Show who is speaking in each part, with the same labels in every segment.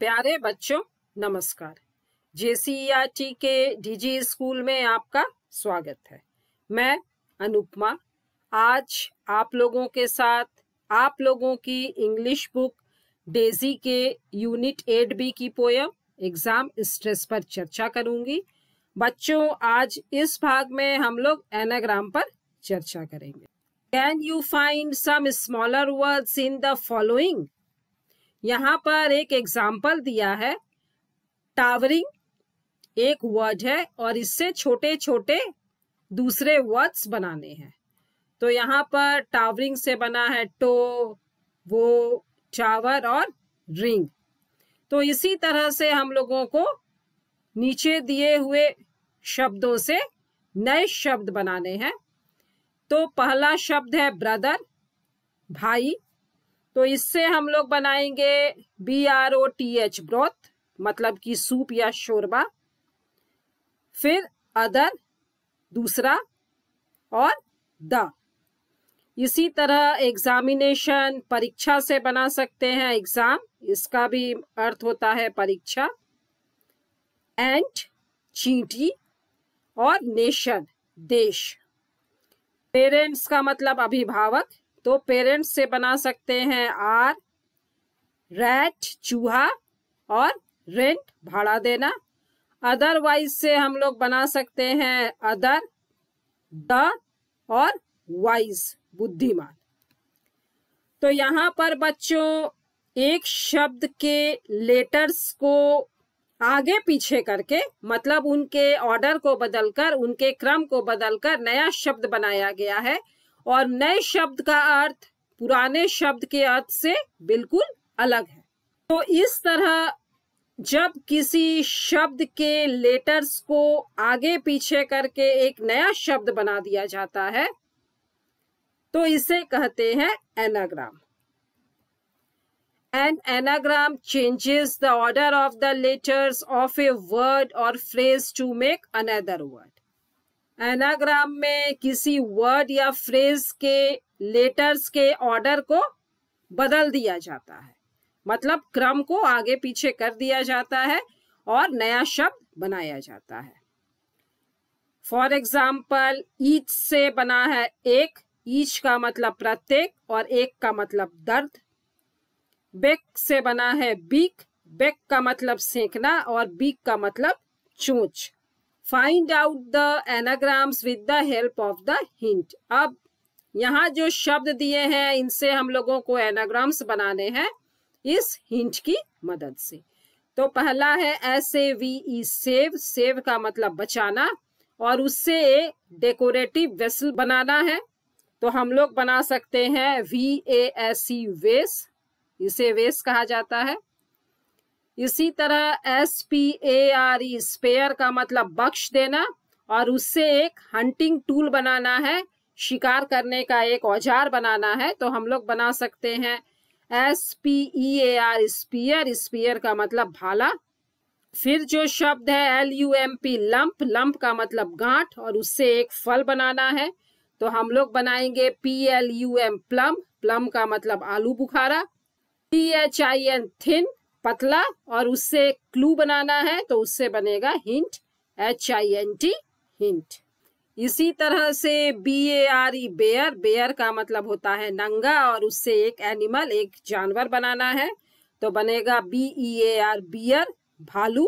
Speaker 1: प्यारे बच्चों नमस्कार। JCERT के DG स्कूल में आपका स्वागत है। मैं अनुपमा आज आप लोगों के साथ आप लोगों की इंग्लिश बुक डेजी के यूनिट 8B की पोयम एग्जाम स्ट्रेस पर चर्चा करूंगी। बच्चों आज इस भाग में हम लोग एनाग्राम पर चर्चा करेंगे। Can you find some smaller words in the following. यहाँ पर एक एग्जाम्पल दिया है। टावरिंग एक वर्ड है और इससे छोटे छोटे दूसरे वर्ड्स बनाने हैं। तो यहाँ पर टावरिंग से बना है टो, वो, टावर और रिंग। तो इसी तरह से हम लोगों को नीचे दिए हुए शब्दों से नए शब्द बनाने हैं। तो पहला शब्द है ब्रदर, भाई। तो इससे हम लोग बनाएंगे BROTH ब्रोथ, मतलब कि सूप या शोरबा। फिर अदर दूसरा और द। इसी तरह एग्जामिनेशन परीक्षा से बना सकते हैं एग्जाम, इसका भी अर्थ होता है परीक्षा। एंड चींटी और नेशन देश। पेरेंट्स का मतलब अभिभावक, तो पेरेंट्स से बना सकते हैं आर, रैट चूहा और रेंट भाड़ा देना। अदरवाइज से हम लोग बना सकते हैं अदर, द और वाइज बुद्धिमान। तो यहाँ पर बच्चों एक शब्द के लेटर्स को आगे पीछे करके, मतलब उनके ऑर्डर को बदलकर, उनके क्रम को बदलकर नया शब्द बनाया गया है। और नए शब्द का अर्थ पुराने शब्द के अर्थ से बिल्कुल अलग है। तो इस तरह जब किसी शब्द के लेटर्स को आगे पीछे करके एक नया शब्द बना दिया जाता है तो इसे कहते हैं anagram. An anagram changes the order of the letters of a word or phrase to make another word. Anagram में किसी वर्ड या फ्रेज के लेटर्स के ऑर्डर को बदल दिया जाता है, मतलब क्रम को आगे पीछे कर दिया जाता है और नया शब्द बनाया जाता है। फॉर एग्जाम्पल ईच से बना है एक, ईच का मतलब प्रत्येक और एक का मतलब दर्द। बेक से बना है बीक, बेक का मतलब सेंकना और बीक का मतलब चोंच। Find out the anagrams with the help of the hint. अब यहाँ जो शब्द दिए हैं इनसे हम लोगों को एनाग्राम्स बनाने हैं इस हिंट की मदद से। तो पहला है SAVE सेव, सेव का मतलब बचाना और उससे एक डेकोरेटिव वेसल बनाना है। तो हम लोग बना सकते हैं VASE वेस, इसे वेस कहा जाता है। इसी तरह SPARE स्पेयर का मतलब बख्श देना और उससे एक हंटिंग टूल बनाना है, शिकार करने का एक औजार बनाना है। तो हम लोग बना सकते हैं SPEAR स्पीयर, स्पीयर का मतलब भाला। फिर जो शब्द है LUMP लंप, लंप का मतलब गांठ और उससे एक फल बनाना है। तो हम लोग बनाएंगे PLUM प्लम, प्लम का मतलब आलू बुखारा। THIN थिन पतला और उससे क्लू बनाना है, तो उससे बनेगा हिंट, HINT हिंट। इसी तरह से BARE बेयर, बेयर का मतलब होता है नंगा और उससे एक एनिमल, एक जानवर बनाना है। तो बनेगा BEAR बियर भालू।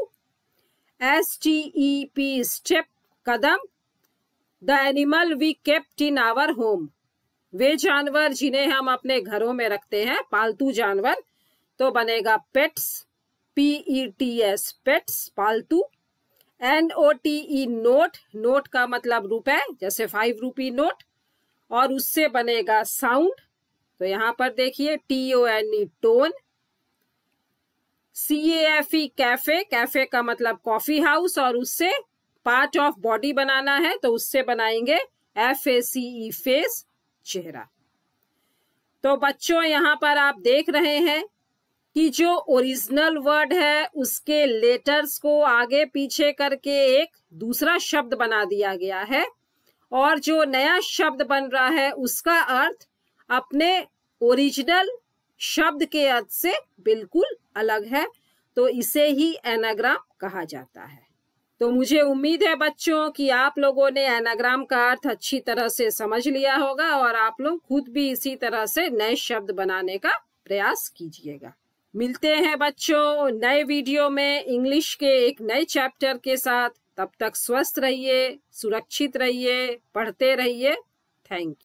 Speaker 1: STEP स्टेप कदम, the animal we kept in our home, वे जानवर जिन्हें हम अपने घरों में रखते हैं, पालतू जानवर। तो बनेगा पेट्स, PETS पेट्स पालतू। NOTE नोट, नोट का मतलब रुपए, जैसे 5 रुपी नोट और उससे बनेगा साउंड। तो यहाँ पर देखिए TONE tone. CAFE cafe, cafe का मतलब कॉफी हाउस और उससे पार्ट ऑफ बॉडी बनाना है, तो उससे बनाएंगे FACE फेस, चेहरा। तो बच्चों यहाँ पर आप देख रहे हैं कि जो ओरिजिनल वर्ड है उसके लेटर्स को आगे पीछे करके एक दूसरा शब्द बना दिया गया है और जो नया शब्द बन रहा है उसका अर्थ अपने ओरिजिनल शब्द के अर्थ से बिल्कुल अलग है। तो इसे ही एनाग्राम कहा जाता है। तो मुझे उम्मीद है बच्चों कि आप लोगों ने एनाग्राम का अर्थ अच्छी तरह से समझ लिया होगा और आप लोग खुद भी इसी तरह से नए शब्द बनाने का प्रयास कीजिएगा। मिलते हैं बच्चों नए वीडियो में इंग्लिश के एक नए चैप्टर के साथ। तब तक स्वस्थ रहिए, सुरक्षित रहिए, पढ़ते रहिए। Thank you.